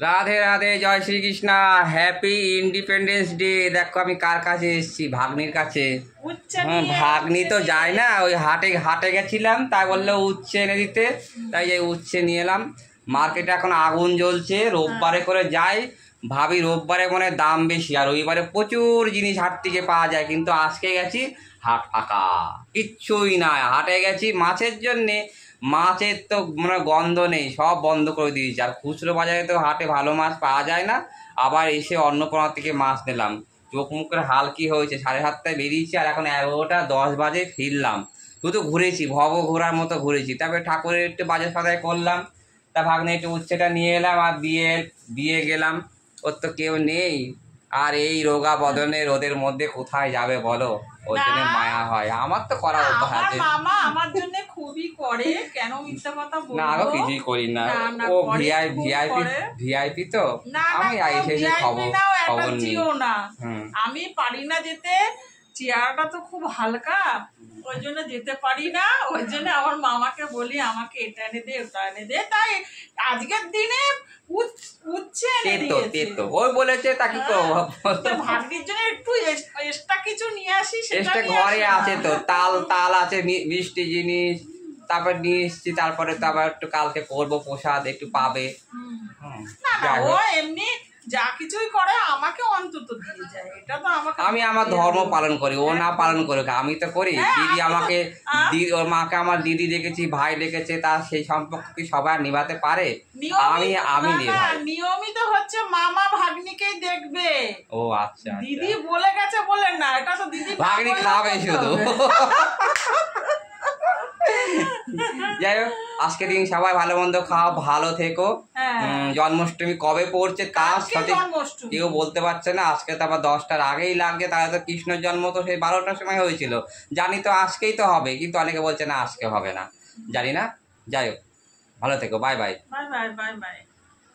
রাধে রাধে, জয় Shrikrishna. Happy independence day. দেখো আমি কার কাছে এসেছি, ভাগ্নির কাছে। ভাগ্নি তো যায় না, ওই হাটে হাটে গেছিলাম, তাই বললো উচ্ছে এনে দিতে, তাই এই উচ্ছে নিয়ে এলাম। মার্কেটে এখন আগুন জ্বলছে, রোববারে করে যাই, ভাবি রোববারে মনে হয় দাম বেশি, আর রবিবারে প্রচুর জিনিস হাট থেকে পাওয়া যায়, কিন্তু আজকে গেছি হাট ফাঁকা, কিচ্ছুই নাই। হাটে গেছি মাছের জন্যে, মাছের তো মানে গন্ধ নেই, সব বন্ধ করে দিয়েছে। আর খুচরো বাজারে তো হাটে ভালো মাছ পাওয়া যায় না। আবার এসে অন্নপূর্ণা থেকে মাছ নিলাম, চোখ মুখের হাল কি হয়েছে। 7:30টায় বেরিয়েছি, আর এখন 11টা 10 বাজে ফিরলাম। শুধু ঘুরেছি, ভব ঘোরার মতো ঘুরেছি। তারপরে ঠাকুরের একটু বাজার সদাই করলাম, তা ভাগ্নে একটু উচ্ছেটা নিয়ে এলাম, আর দিয়ে গেলাম। ওর তো কেউ নেই, আর এই রোগা বদনে রোদের মধ্যে কোথায় যাবে বলো, ওই জন্য মায়া হয়। আমার তো করা অভ্যাস আছে। মামা আমার জন্য খুবই করে, কেন মিথ্যা কথা বলবো? না গো, কিছুই করি না। ও ভিআইপি তো, আমি এসে খবর নিই না। আমি পারি না যেতে, চেয়ারটা তো খুব হালকা, ওই জন্য যেতে পারি না। ওই জন্য আমার মামাকে বলি আমাকে এটা এনে দে, ওটা এনে দে। তাই আজকের দিনে উচ্ছে এনে দিয়েছে। ওই বলেছে, তা কি করব, ভাগ্নির জন্য একটু এক্সট্রা কিছু নিয়ে আসি, সেটা ঘরে আছে তো। তাল আছে, মিষ্টি জিনিস, তারপর নিয়ে এসছি। তারপরে তো আবার একটু কালকে করবো প্রসাদ, একটু পাবে। ও এমনি যা কিছুই করে আমাকে অন্তত দিয়ে যায়, এটা তো আমাকে। আমি আমার ধর্ম পালন করি, ও না পালন করুক, আমি তো করি। দিদি আমাকে, ওর মাকে আমার দিদি দেখেছি, ভাই দেখেছে, তার সেই সম্পর্ক কি সবাই নিভাতে পারে? আমি নিয়মিত হচ্ছে মামা ভাগ্নিকেই দেখবে। ও আচ্ছা, দিদি বলে গেছে বলে না, এটা তো দিদি ভাগ্নি খাবে শুধু। যাই হোক, আজকে দিন সবাই ভালো মন্দ খাও, ভালো থেকো। জন্মাষ্টমী কবে পড়ছে তা সঠিক কেউ বলতে পারছে না। আজকে তো আবার 10টার আগেই লাগছে, তাহলে তো কৃষ্ণের জন্ম তো সেই 12টার সময় হয়েছিল। জানি তো আজকেই তো হবে, কিন্তু অনেকে বলছে না আজকে হবে না, জানি না। যাই হোক, ভালো থেকো, bye bye. Bye bye bye bye.